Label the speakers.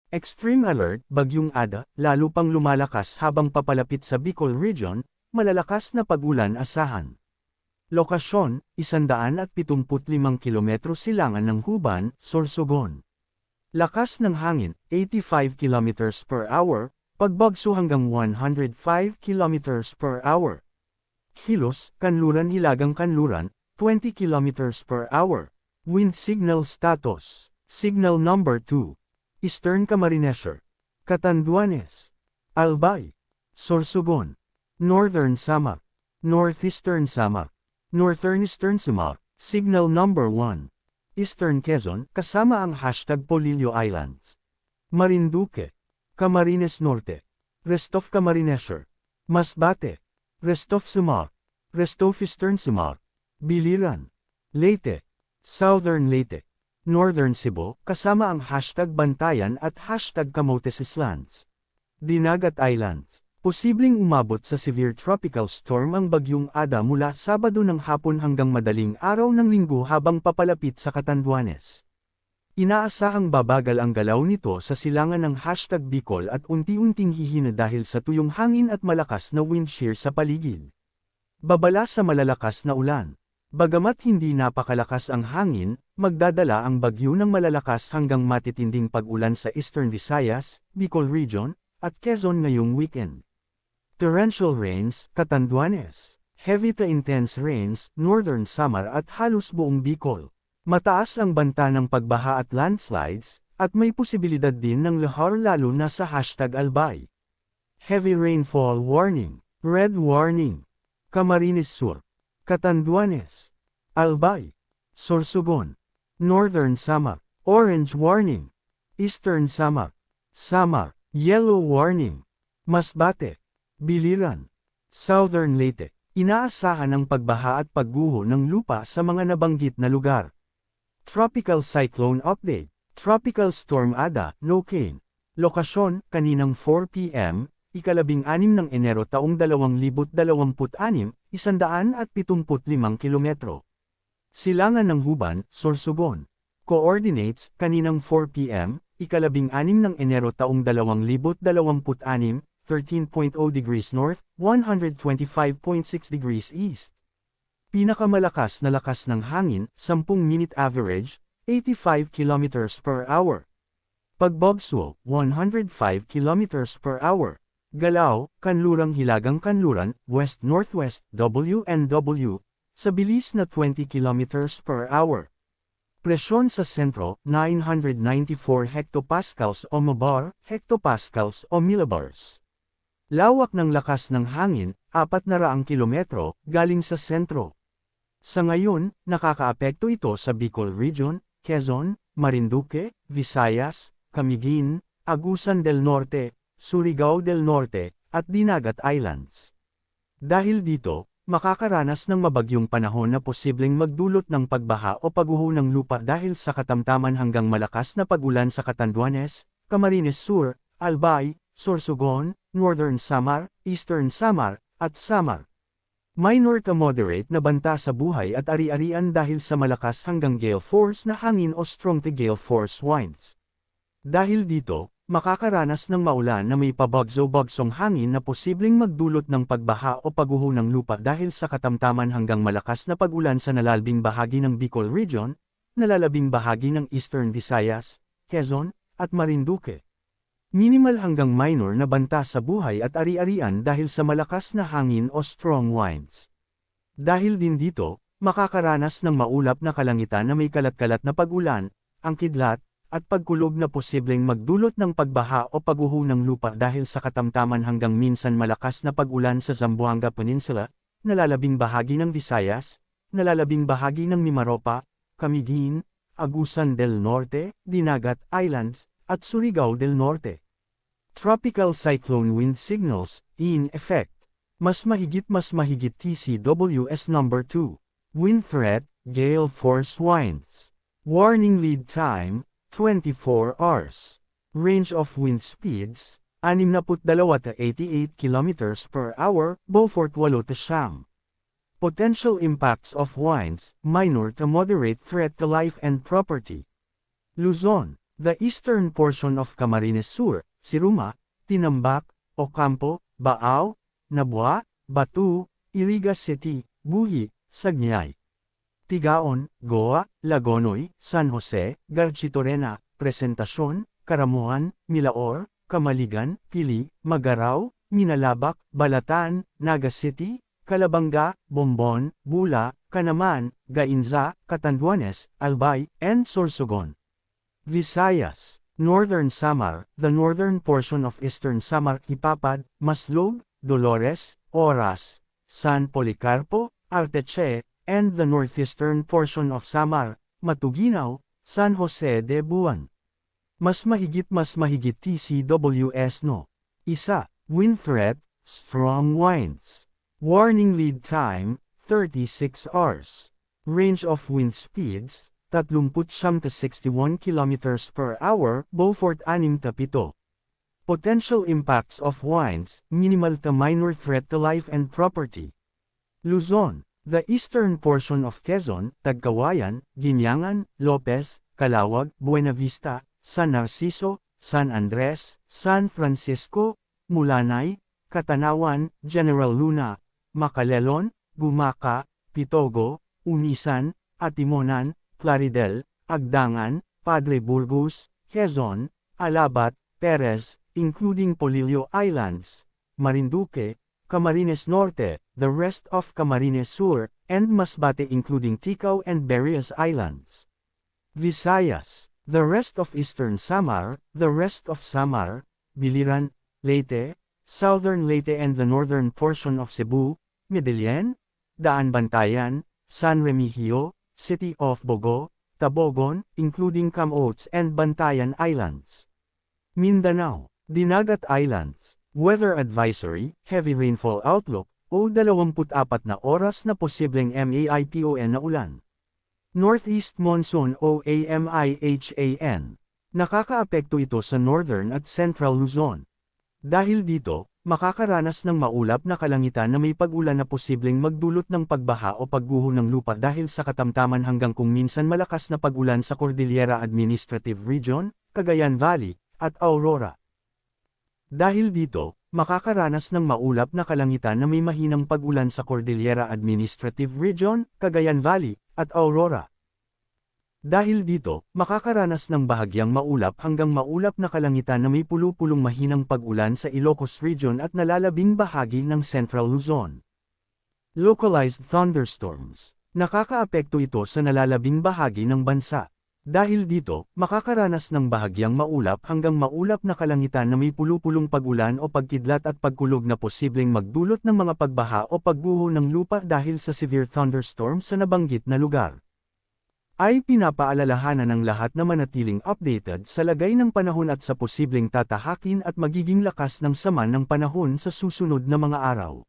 Speaker 1: Extreme Alert, Bagyong Ada, lalo pang lumalakas habang papalapit sa Bicol Region, malalakas na pag-ulan asahan. Lokasyon, 175 kilometro silangan ng Huban, Sorsogon. Lakas ng hangin, 85 kilometers per hour, pagbagso hanggang 105 kilometers per hour. Kilos, Kanluran Hilagang Kanluran, 20 kilometers per hour. Wind signal status, signal number 2. Eastern Camarines, Catanduanes, Albay, Sorsogon, Northern Samar, Northeastern Samar, Northeastern Samar, signal number 1. Eastern Quezon, kasama ang hashtag Polillo Islands. Marinduque, Camarines Norte, Rest of Camarines, Masbate, Rest of Samar, Rest of Eastern Samar, Biliran, Leyte, Southern Leyte, Northern Cebu, kasama ang hashtag Bantayan at hashtag Camotes Islands. Dinagat Islands. Posibleng umabot sa severe tropical storm ang Bagyong Ada mula Sabado ng hapon hanggang madaling araw ng Linggo habang papalapit sa Catanduanes. Inaasahang babagal ang galaw nito sa silangan ng hashtag Bicol at unti-unting hihina dahil sa tuyong hangin at malakas na wind shear sa paligid. Babala sa malalakas na ulan. Bagamat hindi napakalakas ang hangin, magdadala ang bagyo ng malalakas hanggang matitinding pag-ulan sa Eastern Visayas, Bicol Region, at Quezon ngayong weekend. Torrential rains, Catanduanes. Heavy to intense rains, Northern Samar at halos buong Bicol. Mataas ang banta ng pagbaha at landslides, at may posibilidad din ng lahar lalo na sa hashtag Albay. Heavy rainfall warning, red warning. Camarines Sur, Catanduanes, Albay, Sorsogon, Northern Samar, orange warning. Eastern Samar, Samar, yellow warning. Masbate, Biliran, Southern Leyte. Inaasahan ang pagbaha at pagguho ng lupa sa mga nabanggit na lugar. Tropical Cyclone Update. Tropical Storm Ada, Locaine. Lokasyon, kaninang 4 p.m., 16 ng Enero taong 2026, 175 kilometro. Silangan ng Huban, Sorsogon. Coordinates, kaninang 4 p.m., 16 ng Enero taong 2026, 13.0 degrees north, 125.6 degrees east. Pinakamalakas na lakas ng hangin, 10-minute average, 85 kilometers per hour. Pagbagso, 105 kilometers per hour. Galaw, Kanlurang Hilagang Kanluran, west-northwest, WNW, sa bilis na 20 kilometers per hour. Presyon sa sentro, 994 hectopascals o mabar, hectopascals o millibars. Lawak ng lakas ng hangin, 400 kilometro, galing sa sentro. Sa ngayon, nakakaapekto ito sa Bicol Region, Quezon, Marinduque, Visayas, Camiguin, Agusan del Norte, Surigao del Norte, at Dinagat Islands. Dahil dito, makakaranas ng mabagyong panahon na posibleng magdulot ng pagbaha o pagguho ng lupa dahil sa katamtaman hanggang malakas na pag-ulan sa Catanduanes, Camarines Sur, Albay, Sorsogon, Northern Samar, Eastern Samar, at Samar. Minor to moderate na banta sa buhay at ari-arian dahil sa malakas hanggang gale force na hangin o strong to gale force winds. Dahil dito, makakaranas ng maulan na may pabagso-bagsong hangin na posibleng magdulot ng pagbaha o pagguho ng lupa dahil sa katamtaman hanggang malakas na pag-ulan sa nalalabing bahagi ng Bicol Region, nalalabing bahagi ng Eastern Visayas, Quezon, at Marinduque. Minimal hanggang minor na banta sa buhay at ari-arian dahil sa malakas na hangin o strong winds. Dahil din dito, makakaranas ng maulap na kalangitan na may kalat-kalat na pag-ulan, ang kidlat, at pagkulog na posibleng magdulot ng pagbaha o pagguho ng lupa dahil sa katamtaman hanggang minsan malakas na pag-ulan sa Zamboanga Peninsula, nalalabing bahagi ng Visayas, nalalabing bahagi ng Mimaropa, Camiguin, Agusan del Norte, Dinagat Islands, at Surigao del Norte. Tropical Cyclone Wind Signals, in effect. Mas mahigit TCWS number 2. Wind Threat, Gale Force Winds. Warning Lead Time, 24 hours. Range of wind speeds, 62 to 88 km per hour, Beaufort 8-9. Potential impacts of winds, minor to moderate threat to life and property. Luzon, The eastern portion of Camarines Sur, Siruma, Tinambak, Ocampo, Baao, Nabua, Batu, Iriga City, Buhi, Sagnay. Tigaon, Goa, Lagonoy, San Jose, Garchitorena, Presentacion, Karamuan, Milaor, Kamaligan, Pili, Magarao, Minalabak, Balatan, Naga City, Calabanga, Bombon, Bula, Canaman, Gainza, Catanduanes, Albay, and Sorsogon. Visayas, Northern Samar, the northern portion of Eastern Samar, Ipapad, Maslog, Dolores, Oras, San Policarpo, Arteche, and the northeastern portion of Samar, Matuginaw, San Jose de Buan. Mas mahigit TCWS no. Isa, wind threat, strong winds. Warning lead time, 36 hours. Range of wind speeds, 39 to 61 km per hour, Beaufort 6-7. Potential impacts of winds, minimal to minor threat to life and property. Luzon, the eastern portion of Quezon, Tagkawayan, Guinyangan, Lopez, Calawag, Buenavista, San Narciso, San Andres, San Francisco, Mulanay, Katanawan, General Luna, Macalelon, Gumaca, Pitogo, Unisan, Atimonan, Plaridel, Agdangan, Padre Burgos, Quezon, Alabat, Perez, including Polillo Islands, Marinduque, Camarines Norte, the rest of Camarines Sur, and Masbate including Ticao and Berias Islands. Visayas, the rest of Eastern Samar, the rest of Samar, Biliran, Leyte, Southern Leyte and the northern portion of Cebu, Medellin, Daan Bantayan, San Remigio, City of Bogo, Tabogon, including Camotes and Bantayan Islands. Mindanao, Dinagat Islands, Weather Advisory, Heavy Rainfall Outlook, o 24 na oras na posibleng MAIPON na ulan. Northeast Monsoon o AMIHAN. Nakakaapekto ito sa Northern at Central Luzon. Dahil dito, makakaranas ng maulap na kalangitan na may pag-ulan na posibleng magdulot ng pagbaha o pagguho ng lupa dahil sa katamtaman hanggang kung minsan malakas na pag-ulan sa Cordillera Administrative Region, Cagayan Valley, at Aurora. Dahil dito, makakaranas ng maulap na kalangitan na may mahinang pag-ulan sa Cordillera Administrative Region, Cagayan Valley, at Aurora. Dahil dito, makakaranas ng bahagyang maulap hanggang maulap na kalangitan na may pulu-pulong mahinang pag-ulan sa Ilocos Region at nalalabing bahagi ng Central Luzon. Localized thunderstorms. Nakakaapekto ito sa nalalabing bahagi ng bansa. Dahil dito, makakaranas ng bahagyang maulap hanggang maulap na kalangitan na may pulu-pulong pag-ulan o pagkidlat at pagkulog na posibleng magdulot ng mga pagbaha o pagguho ng lupa dahil sa severe thunderstorm sa nabanggit na lugar. Ay pinapaalalahanan ng lahat na manatiling updated sa lagay ng panahon at sa posibleng tatahakin at magiging lakas ng sama ng panahon sa susunod na mga araw.